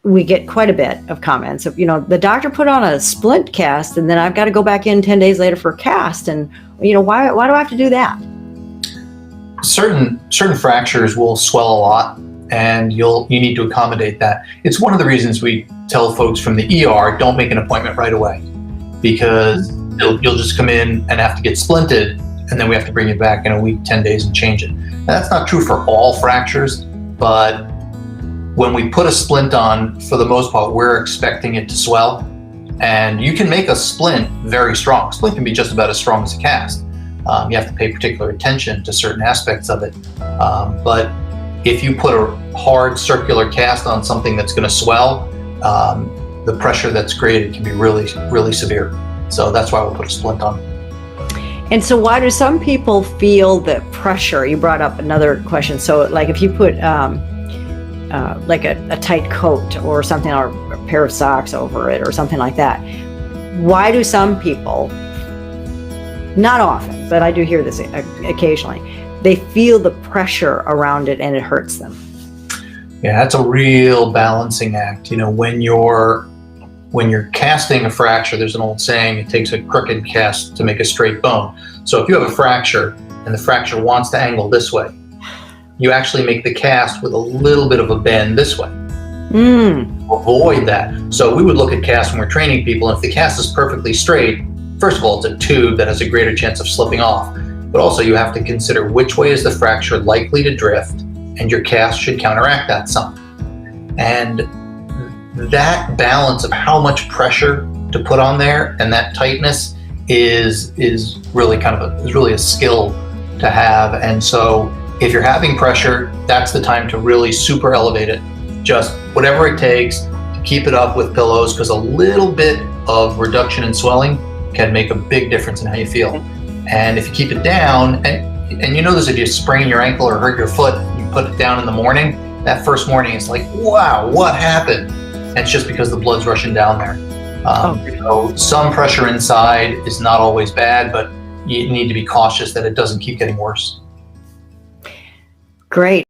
we get quite a bit of comments of, the doctor put on a splint cast and then I've got to go back in 10 days later for a cast. And, why do I have to do that? Certain fractures will swell a lot, and you need to accommodate that. It's one of the reasons we tell folks from the ER, don't make an appointment right away, because you'll just come in and have to get splinted, and then we have to bring you back in a week, 10 days and change it. Now, that's not true for all fractures, but when we put a splint on, for the most part, we're expecting it to swell. And you can make a splint very strong. A splint can be just about as strong as a cast. You have to pay particular attention to certain aspects of it. But if you put a hard circular cast on something that's going to swell, the pressure that's created can be really, really severe. So that's why we'll put a splint on. And so why do some people feel the pressure? You brought up another question. So like if you put like a tight coat or something, or a pair of socks over it or something like that, why do some people, not often, but I do hear this occasionally, they feel the pressure around it and it hurts them? Yeah, that's a real balancing act. When you're casting a fracture, there's an old saying, it takes a crooked cast to make a straight bone. So if you have a fracture and the fracture wants to angle this way, you actually make the cast with a little bit of a bend this way. Avoid that. So we would look at casts when we're training people, and if the cast is perfectly straight, first of all, it's a tube that has a greater chance of slipping off. But also you have to consider which way is the fracture likely to drift, and your cast should counteract that some. And that balance of how much pressure to put on there and that tightness is really a skill to have. And so if you're having pressure, that's the time to really super elevate it. Just whatever it takes to keep it up with pillows, because a little bit of reduction in swelling can make a big difference in how you feel. And if you keep it down, and you know this, if you sprain your ankle or hurt your foot, you put it down in the morning, that first morning it's like, wow, what happened? And it's just because the blood's rushing down there. So some pressure inside is not always bad, but you need to be cautious that it doesn't keep getting worse. Great.